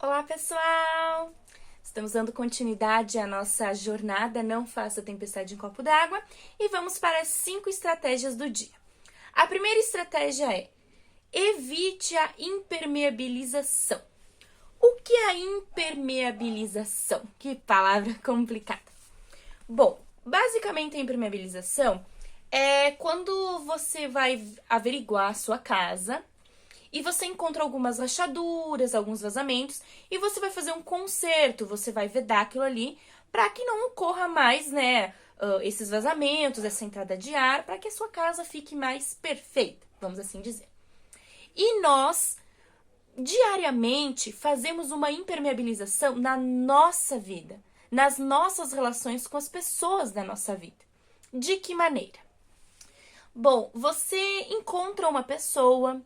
Olá, pessoal! Estamos dando continuidade à nossa jornada Não Faça Tempestade em Copo d'Água e vamos para as 5 estratégias do dia. A primeira estratégia é: evite a impermeabilização. O que é a impermeabilização? Que palavra complicada. Bom, basicamente a impermeabilização é quando você vai averiguar a sua casa e você encontra algumas rachaduras, alguns vazamentos, e você vai fazer um conserto, você vai vedar aquilo ali para que não ocorra mais, esses vazamentos, essa entrada de ar, para que a sua casa fique mais perfeita, vamos assim dizer. E nós, diariamente, fazemos uma impermeabilização na nossa vida, nas nossas relações com as pessoas da nossa vida. De que maneira? Bom, você encontra uma pessoa,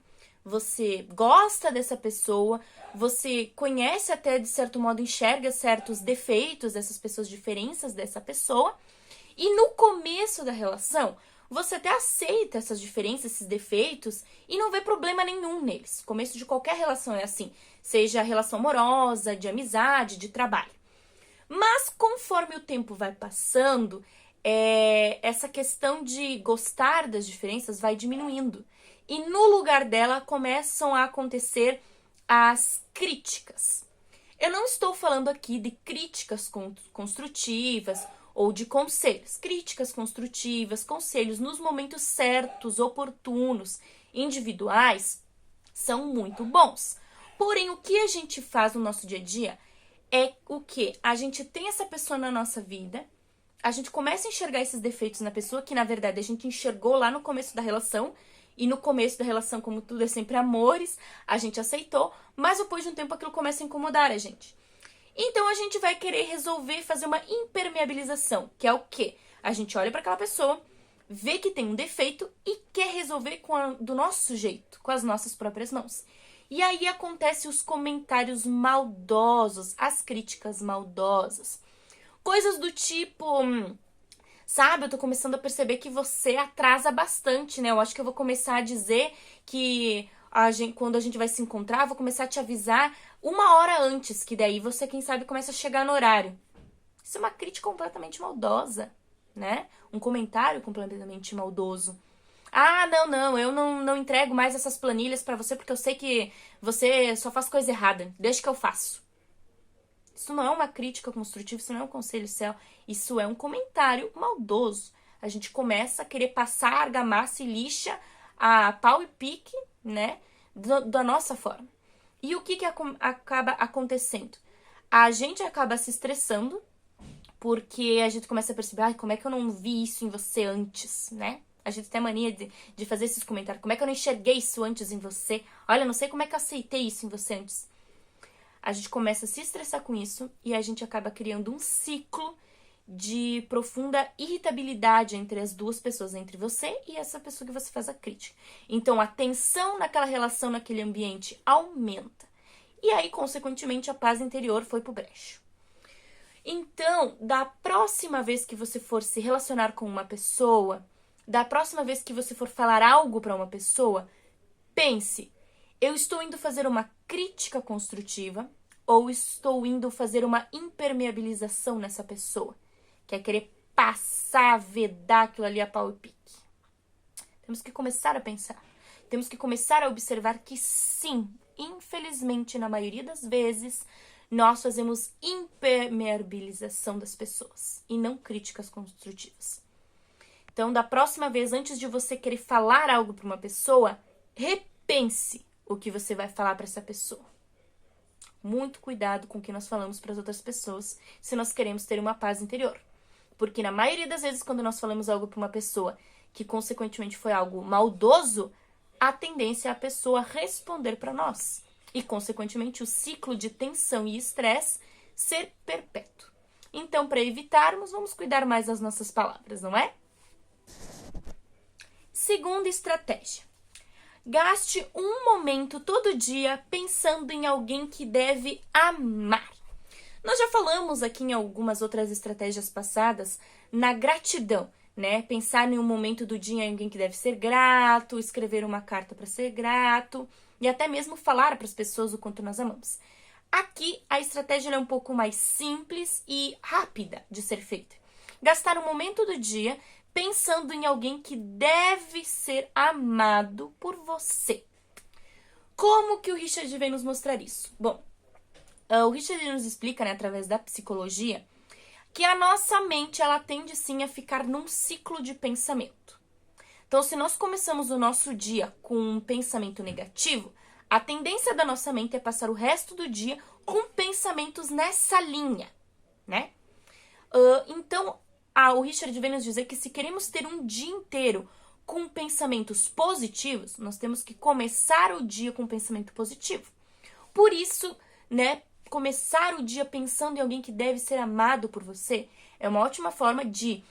você gosta dessa pessoa, você conhece até, de certo modo, enxerga certos defeitos dessas pessoas, diferenças dessa pessoa, e no começo da relação, você até aceita essas diferenças, esses defeitos, e não vê problema nenhum neles. O começo de qualquer relação é assim, seja relação amorosa, de amizade, de trabalho. Mas conforme o tempo vai passando, essa questão de gostar das diferenças vai diminuindo. E no lugar dela começam a acontecer as críticas. Eu não estou falando aqui de críticas construtivas ou de conselhos. Críticas construtivas, conselhos nos momentos certos, oportunos, individuais, são muito bons. Porém, o que a gente faz no nosso dia a dia é o que? A gente tem essa pessoa na nossa vida, a gente começa a enxergar esses defeitos na pessoa, que na verdade a gente enxergou lá no começo da relação, e no começo da relação, como tudo é sempre amores, a gente aceitou, mas depois de um tempo aquilo começa a incomodar a gente. Então a gente vai querer resolver fazer uma impermeabilização, que é o quê? A gente olha para aquela pessoa, vê que tem um defeito e quer resolver do nosso jeito, com as nossas próprias mãos. E aí acontecem os comentários maldosos, as críticas maldosas. Coisas do tipo, sabe, eu tô começando a perceber que você atrasa bastante, né? Eu acho que eu vou começar a dizer que quando a gente vai se encontrar, eu vou começar a te avisar 1 hora antes, que daí você, quem sabe, começa a chegar no horário. Isso é uma crítica completamente maldosa, né? Um comentário completamente maldoso. Ah, não, eu não entrego mais essas planilhas pra você porque eu sei que você só faz coisa errada. Deixa que eu faço. Isso não é uma crítica construtiva, isso não é um conselho céu, isso é um comentário maldoso. A gente começa a querer passar argamassa e lixa a pau e pique, né, da nossa forma. E o que acaba acontecendo? A gente acaba se estressando, porque a gente começa a perceber, ai, como é que eu não vi isso em você antes, né? A gente tem a mania de fazer esses comentários. Como é que eu não enxerguei isso antes em você? Olha, eu não sei como é que eu aceitei isso em você antes. A gente começa a se estressar com isso e a gente acaba criando um ciclo de profunda irritabilidade entre as duas pessoas, entre você e essa pessoa que você faz a crítica. Então, a tensão naquela relação, naquele ambiente, aumenta. E aí, consequentemente, a paz interior foi pro brejo. Então, da próxima vez que você for se relacionar com uma pessoa, da próxima vez que você for falar algo para uma pessoa, pense: eu estou indo fazer uma crítica construtiva ou estou indo fazer uma impermeabilização nessa pessoa? Que é querer passar, vedar aquilo ali a pau e pique. Temos que começar a pensar. Temos que começar a observar que sim, infelizmente, na maioria das vezes, nós fazemos impermeabilização das pessoas e não críticas construtivas. Então, da próxima vez, antes de você querer falar algo para uma pessoa, repense o que você vai falar para essa pessoa. Muito cuidado com o que nós falamos para as outras pessoas se nós queremos ter uma paz interior. Porque na maioria das vezes, quando nós falamos algo para uma pessoa que consequentemente foi algo maldoso, a tendência é a pessoa responder para nós. E, consequentemente, o ciclo de tensão e estresse ser perpétuo. Então, para evitarmos, vamos cuidar mais das nossas palavras, não é? Segunda estratégia. Gaste um momento todo dia pensando em alguém que deve amar. Nós já falamos aqui em algumas outras estratégias passadas na gratidão, né? Pensar em um momento do dia em alguém que deve ser grato, escrever uma carta para ser grato e até mesmo falar para as pessoas o quanto nós amamos. Aqui, a estratégia é um pouco mais simples e rápida de ser feita. Gastar um momento do dia pensando em alguém que deve ser amado por você. Como que o Richard vem nos mostrar isso? Bom, o Richard nos explica, né, através da psicologia, que a nossa mente, ela tende sim a ficar num ciclo de pensamento. Então, se nós começamos o nosso dia com um pensamento negativo, a tendência da nossa mente é passar o resto do dia com pensamentos nessa linha, né? Então, o Richard vem nos dizer que se queremos ter um dia inteiro com pensamentos positivos, nós temos que começar o dia com um pensamento positivo. Por isso, né, começar o dia pensando em alguém que deve ser amado por você é uma ótima forma de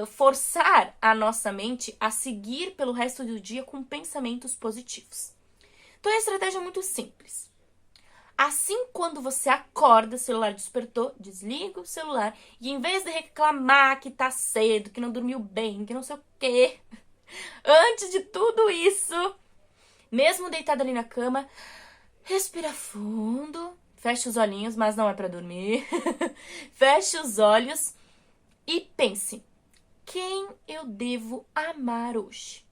forçar a nossa mente a seguir pelo resto do dia com pensamentos positivos. Então, a estratégia é muito simples. Assim, quando você acorda, o celular despertou, desliga o celular e em vez de reclamar que tá cedo, que não dormiu bem, que não sei o quê, antes de tudo isso, mesmo deitado ali na cama, respira fundo, fecha os olhinhos, mas não é pra dormir, fecha os olhos e pense, quem eu devo amar hoje?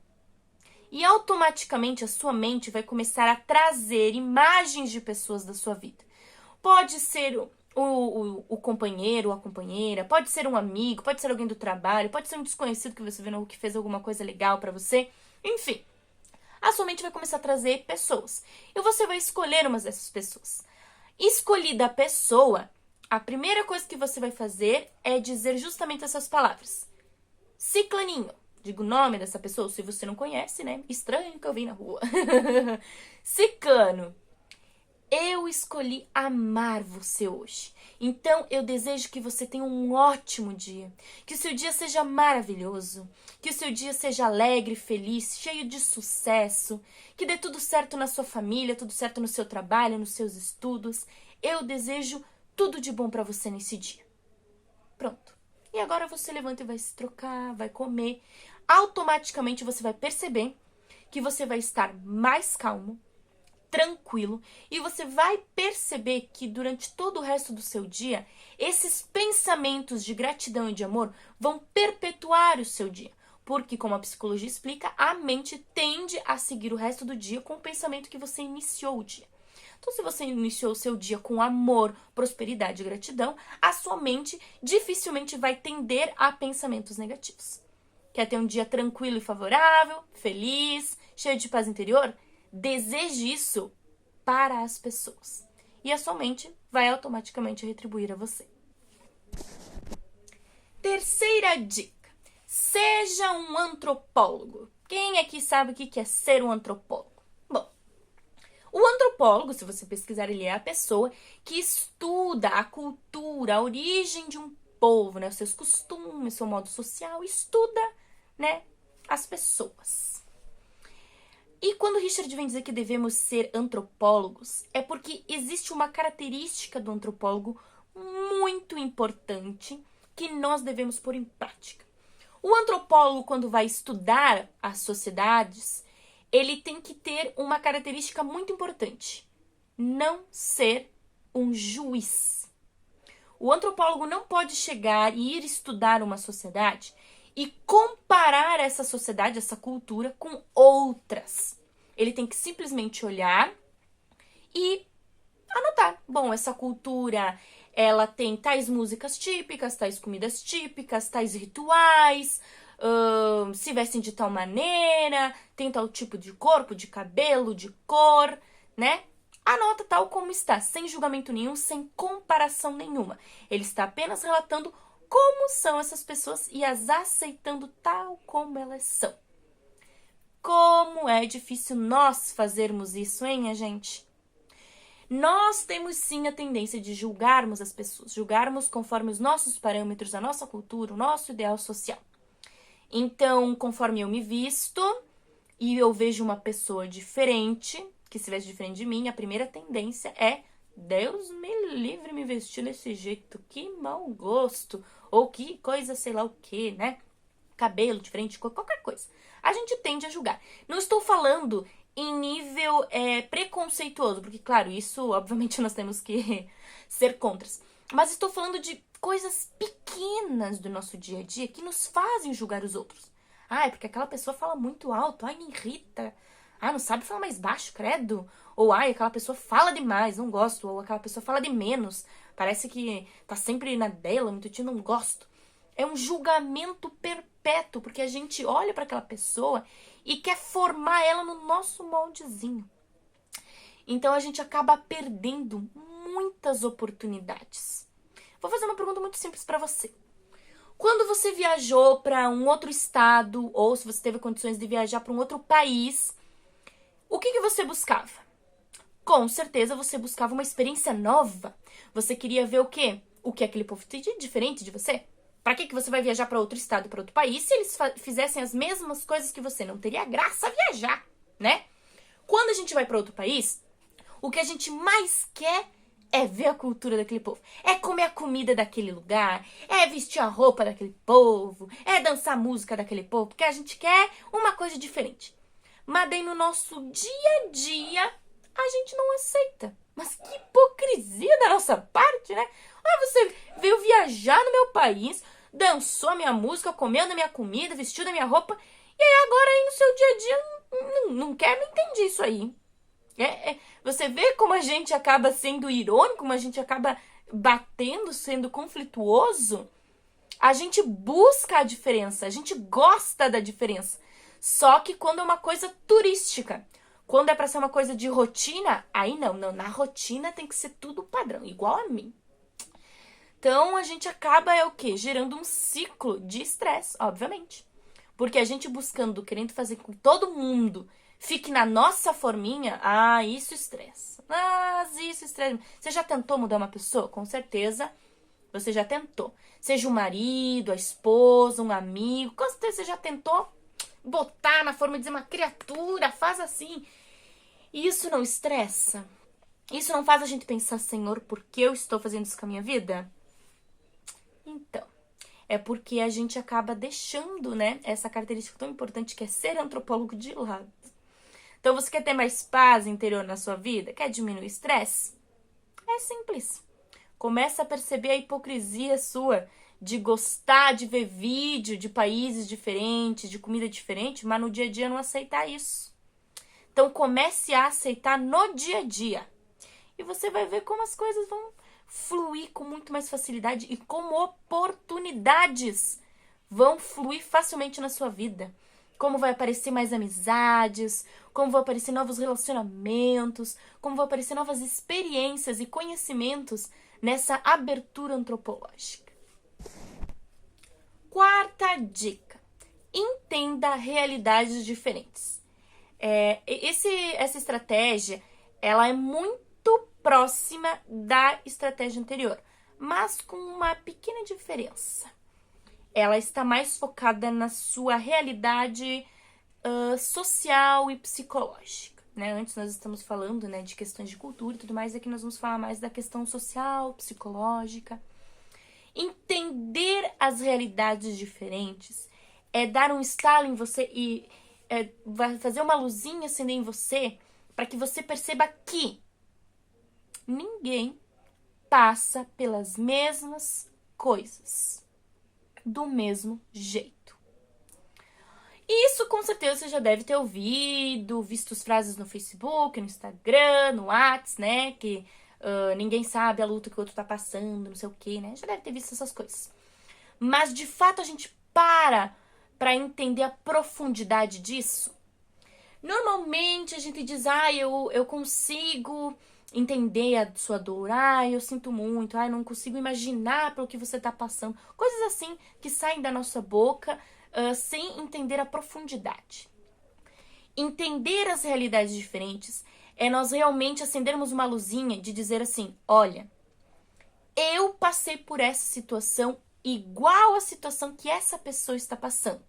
E automaticamente a sua mente vai começar a trazer imagens de pessoas da sua vida. Pode ser o companheiro ou a companheira, pode ser um amigo, pode ser alguém do trabalho, pode ser um desconhecido que você viu que fez alguma coisa legal pra você. Enfim, a sua mente vai começar a trazer pessoas. E você vai escolher uma dessas pessoas. Escolhida a pessoa, a primeira coisa que você vai fazer é dizer justamente essas palavras. Ciclaninho. Digo o nome dessa pessoa, se você não conhece, né? Estranho que eu vi na rua. Cicano, eu escolhi amar você hoje. Então, eu desejo que você tenha um ótimo dia. Que o seu dia seja maravilhoso. Que o seu dia seja alegre, feliz, cheio de sucesso. Que dê tudo certo na sua família, tudo certo no seu trabalho, nos seus estudos. Eu desejo tudo de bom pra você nesse dia. Pronto. E agora você levanta e vai se trocar, vai comer. Automaticamente você vai perceber que você vai estar mais calmo, tranquilo, e você vai perceber que durante todo o resto do seu dia, esses pensamentos de gratidão e de amor vão perpetuar o seu dia. Porque, como a psicologia explica, a mente tende a seguir o resto do dia com o pensamento que você iniciou o dia. Então, se você iniciou o seu dia com amor, prosperidade e gratidão, a sua mente dificilmente vai tender a pensamentos negativos. Quer ter um dia tranquilo e favorável, feliz, cheio de paz interior? Deseje isso para as pessoas. E a sua mente vai automaticamente retribuir a você. Terceira dica. Seja um antropólogo. Quem aqui sabe o que é ser um antropólogo? Bom, o antropólogo, se você pesquisar, ele é a pessoa que estuda a cultura, a origem de um povo, né? Os seus costumes, seu modo social, estuda, né, as pessoas. E quando Richard vem dizer que devemos ser antropólogos, é porque existe uma característica do antropólogo muito importante que nós devemos pôr em prática. O antropólogo, quando vai estudar as sociedades, ele tem que ter uma característica muito importante: não ser um juiz. O antropólogo não pode chegar e ir estudar uma sociedade e comparar essa sociedade, essa cultura, com outras. Ele tem que simplesmente olhar e anotar. Bom, essa cultura, ela tem tais músicas típicas, tais comidas típicas, tais rituais, se vestem de tal maneira, tem tal tipo de corpo, de cabelo, de cor, né? Anota tal como está, sem julgamento nenhum, sem comparação nenhuma. Ele está apenas relatando como são essas pessoas e as aceitando tal como elas são. Como é difícil nós fazermos isso, hein, gente? Nós temos sim a tendência de julgarmos as pessoas, julgarmos conforme os nossos parâmetros, a nossa cultura, o nosso ideal social. Então, conforme eu me visto e eu vejo uma pessoa diferente, que se veste diferente de mim, a primeira tendência é: Deus me livre me vestir desse jeito, que mau gosto, ou que coisa sei lá o que, né? Cabelo diferente, qualquer coisa. A gente tende a julgar. Não estou falando em nível preconceituoso, porque, claro, isso, obviamente, nós temos que ser contras. Mas estou falando de coisas pequenas do nosso dia a dia que nos fazem julgar os outros. Ah, é porque aquela pessoa fala muito alto, ai, me irrita. Ah, não sabe falar mais baixo, credo. Ou, ai, aquela pessoa fala demais, não gosto. Ou aquela pessoa fala de menos, parece que tá sempre na dela, muito tio, não gosto. É um julgamento perpétuo, porque a gente olha para aquela pessoa e quer formar ela no nosso moldezinho. Então a gente acaba perdendo muitas oportunidades. Vou fazer uma pergunta muito simples para você. Quando você viajou para um outro estado, ou se você teve condições de viajar para um outro país, o que você buscava? Com certeza você buscava uma experiência nova. Você queria ver o quê? O que aquele povo tem de diferente de você? Para que você vai viajar para outro estado, para outro país, se eles fizessem as mesmas coisas que você? Não teria graça viajar, né? Quando a gente vai para outro país, o que a gente mais quer é ver a cultura daquele povo. É comer a comida daquele lugar, é vestir a roupa daquele povo, é dançar a música daquele povo, porque a gente quer uma coisa diferente. Mas daí no nosso dia a dia, a gente não aceita. Mas que hipocrisia da nossa parte, né? Ah, você veio viajar no meu país, dançou a minha música, comeu da minha comida, vestiu da minha roupa, e aí agora aí no seu dia a dia não quer, não entendi isso aí. Você vê como a gente acaba sendo irônico, como a gente acaba batendo, sendo conflituoso? A gente busca a diferença, a gente gosta da diferença. Só que quando é uma coisa turística, quando é pra ser uma coisa de rotina, aí não, na rotina tem que ser tudo padrão, igual a mim. Então a gente acaba o quê? Gerando um ciclo de estresse, obviamente. Porque a gente buscando, querendo fazer com que todo mundo fique na nossa forminha, isso estressa. Isso estressa. Você já tentou mudar uma pessoa? Com certeza você já tentou. Seja o marido, a esposa, um amigo, com certeza você já tentou botar na forma de dizer uma criatura, faz assim. E isso não estressa? Isso não faz a gente pensar, Senhor, por que eu estou fazendo isso com a minha vida? Então, é porque a gente acaba deixando, né, essa característica tão importante que é ser antropólogo de lado. Então, você quer ter mais paz interior na sua vida? Quer diminuir o estresse? É simples. Começa a perceber a hipocrisia sua de gostar de ver vídeo de países diferentes, de comida diferente, mas no dia a dia não aceitar isso. Então, comece a aceitar no dia a dia. E você vai ver como as coisas vão fluir com muito mais facilidade e como oportunidades vão fluir facilmente na sua vida. Como vai aparecer mais amizades, como vão aparecer novos relacionamentos, como vão aparecer novas experiências e conhecimentos nessa abertura antropológica. Quarta dica: entenda realidades diferentes. Essa estratégia, ela é muito próxima da estratégia anterior, mas com uma pequena diferença. Ela está mais focada na sua realidade social e psicológica, né? Antes nós estamos falando, né, de questões de cultura e tudo mais, aqui nós vamos falar mais da questão social, psicológica. Entender as realidades diferentes é dar um estalo em você e vai fazer uma luzinha acender em você para que você perceba que ninguém passa pelas mesmas coisas do mesmo jeito. Isso com certeza você já deve ter ouvido, visto as frases no Facebook, no Instagram, no WhatsApp, né? Que ninguém sabe a luta que o outro tá passando, não sei o que, né? Já deve ter visto essas coisas. Mas de fato a gente para entender a profundidade disso. Normalmente a gente diz, eu consigo entender a sua dor, eu sinto muito, não consigo imaginar pelo que você tá passando. Coisas assim que saem da nossa boca sem entender a profundidade. Entender as realidades diferentes é nós realmente acendermos uma luzinha de dizer assim, olha, eu passei por essa situação igual à situação que essa pessoa está passando,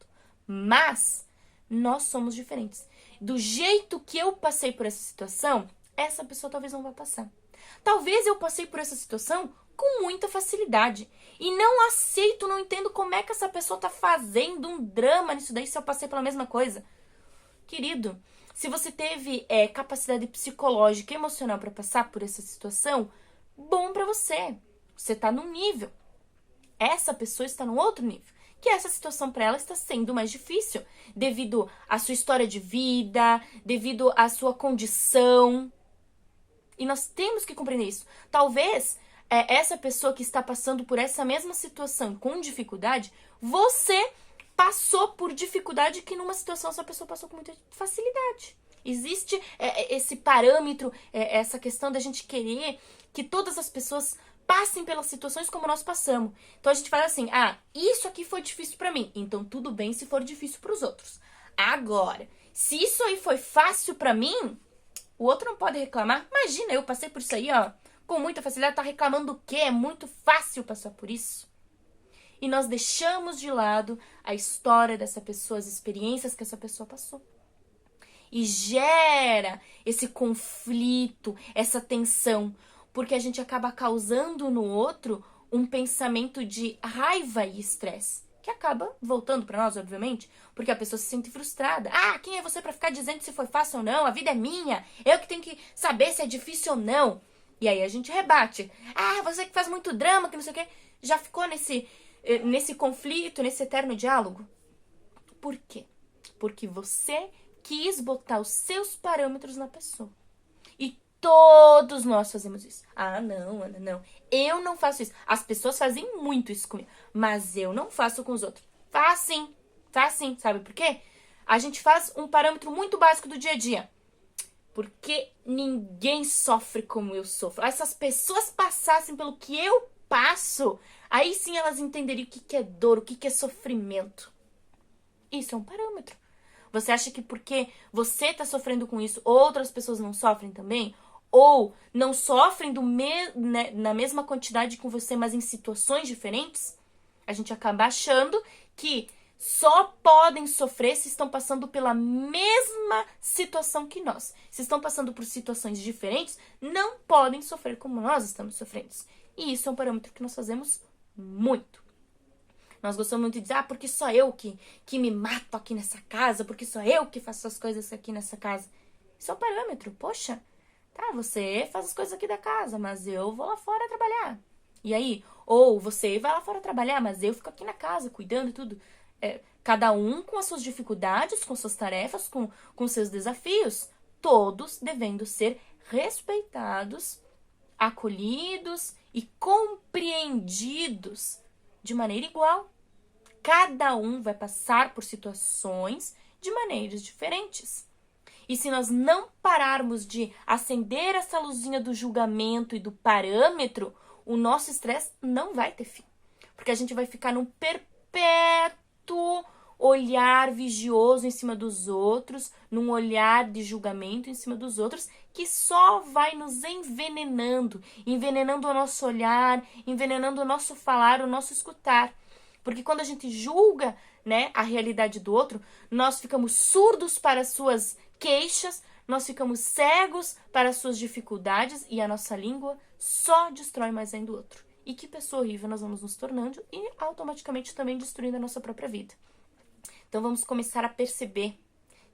mas nós somos diferentes. Do jeito que eu passei por essa situação, essa pessoa talvez não vá passar. Talvez eu passei por essa situação com muita facilidade e não aceito, não entendo como é que essa pessoa tá fazendo um drama nisso daí se eu passei pela mesma coisa. Querido, Se você teve capacidade psicológica e emocional para passar por essa situação, bom para você. Você tá num nível. Essa pessoa está num outro nível. Que essa situação para ela está sendo mais difícil, devido à sua história de vida, devido à sua condição. E nós temos que compreender isso. Talvez essa pessoa que está passando por essa mesma situação com dificuldade, você passou por dificuldade que numa situação essa pessoa passou com muita facilidade. Existe esse parâmetro, essa questão da gente querer que todas as pessoas passem pelas situações como nós passamos. Então a gente fala assim, isso aqui foi difícil pra mim, então tudo bem se for difícil pros outros. Agora, se isso aí foi fácil pra mim, o outro não pode reclamar. Imagina, eu passei por isso aí, com muita facilidade, tá reclamando do quê? É muito fácil passar por isso. E nós deixamos de lado a história dessa pessoa, as experiências que essa pessoa passou. E gera esse conflito, essa tensão, porque a gente acaba causando no outro um pensamento de raiva e estresse, que acaba voltando para nós, obviamente, porque a pessoa se sente frustrada. Quem é você para ficar dizendo se foi fácil ou não? A vida é minha, eu que tenho que saber se é difícil ou não. E aí a gente rebate. Você que faz muito drama, que não sei o quê. Já ficou nesse conflito, nesse eterno diálogo? Por quê? Porque você quis botar os seus parâmetros na pessoa. E todos nós fazemos isso. Não, Ana, não. Eu não faço isso. As pessoas fazem muito isso comigo, mas eu não faço com os outros. Faz sim. Sabe por quê? A gente faz um parâmetro muito básico do dia a dia. Porque ninguém sofre como eu sofro. Essas pessoas passassem pelo que eu passo, aí sim elas entenderiam o que é dor, o que é sofrimento. Isso é um parâmetro. Você acha que porque você tá sofrendo com isso, outras pessoas não sofrem também? Ou não sofrem na mesma quantidade com você, mas em situações diferentes? A gente acaba achando que só podem sofrer se estão passando pela mesma situação que nós. Se estão passando por situações diferentes, não podem sofrer como nós estamos sofrendo. E isso é um parâmetro que nós fazemos muito. Nós gostamos muito de dizer, porque só eu que me mato aqui nessa casa, porque só eu que faço as coisas aqui nessa casa. Isso é um parâmetro. Poxa, você faz as coisas aqui da casa, mas eu vou lá fora trabalhar. E aí? Ou você vai lá fora trabalhar, mas eu fico aqui na casa, cuidando e tudo. Cada um com as suas dificuldades, com suas tarefas, com seus desafios. Todos devendo ser respeitados, acolhidos e compreendidos de maneira igual. Cada um vai passar por situações de maneiras diferentes. E se nós não pararmos de acender essa luzinha do julgamento e do parâmetro, o nosso estresse não vai ter fim. Porque a gente vai ficar num perpétuo olhar vigioso em cima dos outros, num olhar de julgamento em cima dos outros, que só vai nos envenenando o nosso olhar, envenenando o nosso falar, o nosso escutar. Porque quando a gente julga, a realidade do outro, nós ficamos surdos para as suas queixas, nós ficamos cegos para as suas dificuldades e a nossa língua só destrói mais ainda o outro. E que pessoa horrível nós vamos nos tornando e automaticamente também destruindo a nossa própria vida. Então vamos começar a perceber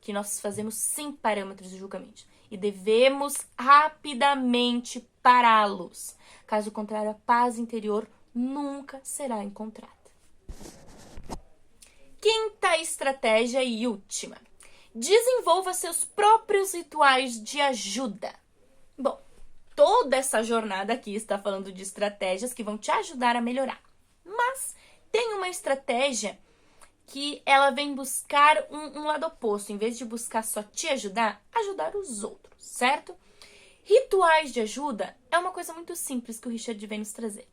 que nós fazemos sim parâmetros de julgamento e devemos rapidamente pará-los. Caso contrário, a paz interior nunca será encontrada. Quinta estratégia e última. Desenvolva seus próprios rituais de ajuda. Bom, toda essa jornada aqui está falando de estratégias que vão te ajudar a melhorar. Mas tem uma estratégia que ela vem buscar um lado oposto. Em vez de buscar só te ajudar, ajudar os outros, certo? Rituais de ajuda é uma coisa muito simples que o Richard vem nos trazer.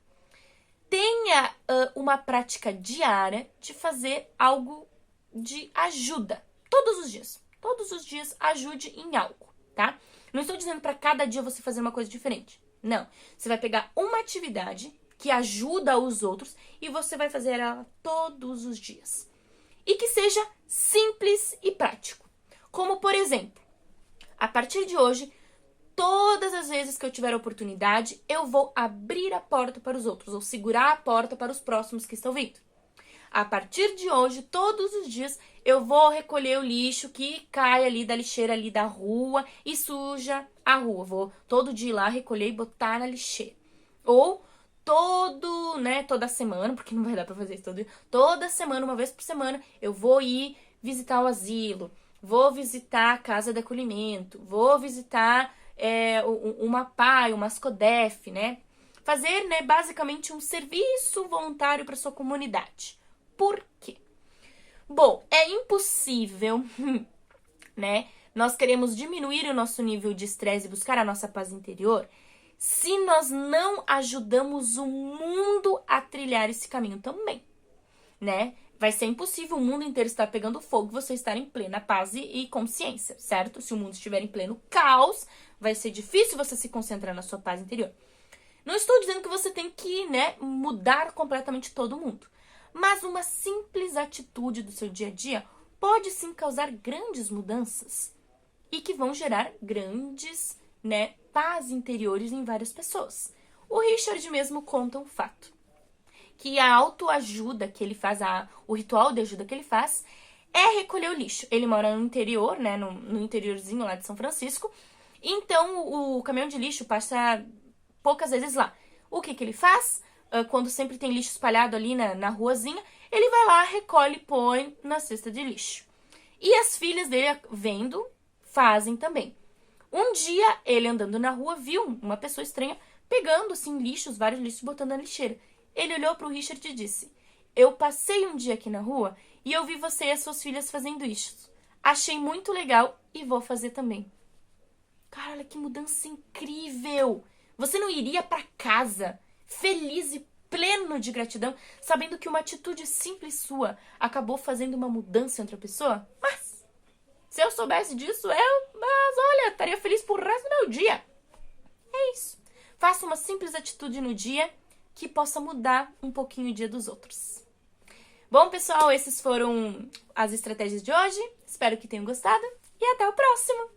Tenha uma prática diária de fazer algo de ajuda. Todos os dias. Todos os dias ajude em algo, tá? Não estou dizendo para cada dia você fazer uma coisa diferente. Não. Você vai pegar uma atividade que ajuda os outros e você vai fazer ela todos os dias. E que seja simples e prático. Como, por exemplo, a partir de hoje, todas as vezes que eu tiver a oportunidade, eu vou abrir a porta para os outros, ou segurar a porta para os próximos que estão vindo. A partir de hoje, todos os dias, eu vou recolher o lixo que cai ali da lixeira ali da rua e suja a rua. Vou todo dia ir lá recolher e botar na lixeira. Ou toda semana, porque não vai dar pra fazer isso todo dia, toda semana, uma vez por semana, eu vou ir visitar o asilo, vou visitar a casa de acolhimento, vou visitar uma PAI, uma SCODEF, né? Fazer, né, basicamente um serviço voluntário para sua comunidade. Por quê? Bom, é impossível, né? Nós queremos diminuir o nosso nível de estresse e buscar a nossa paz interior se nós não ajudamos o mundo a trilhar esse caminho também, né? Vai ser impossível o mundo inteiro estar pegando fogo e você estar em plena paz e consciência, certo? Se o mundo estiver em pleno caos, vai ser difícil você se concentrar na sua paz interior. Não estou dizendo que você tem que, né, mudar completamente todo mundo. Mas uma simples atitude do seu dia a dia pode sim causar grandes mudanças e que vão gerar grandes, né, paz interiores em várias pessoas. O Richard mesmo conta um fato, que a autoajuda que ele faz, o ritual de ajuda que ele faz é recolher o lixo. Ele mora no interior, né, no interiorzinho lá de São Francisco, então o caminhão de lixo passa poucas vezes lá. O que ele faz? Quando sempre tem lixo espalhado ali na ruazinha, ele vai lá, recolhe e põe na cesta de lixo. E as filhas dele, vendo, fazem também. Um dia, ele andando na rua, viu uma pessoa estranha pegando, assim, lixos, vários lixos, botando na lixeira. Ele olhou pro Richard e disse: eu passei um dia aqui na rua e eu vi você e as suas filhas fazendo isso. Achei muito legal e vou fazer também. Cara, olha que mudança incrível! Você não iria pra casa feliz e pleno de gratidão, sabendo que uma atitude simples sua acabou fazendo uma mudança em outra pessoa? Mas, se eu soubesse disso, mas olha, estaria feliz pro resto do meu dia. É isso. Faça uma simples atitude no dia que possa mudar um pouquinho o dia dos outros. Bom, pessoal, esses foram as estratégias de hoje. Espero que tenham gostado e até o próximo!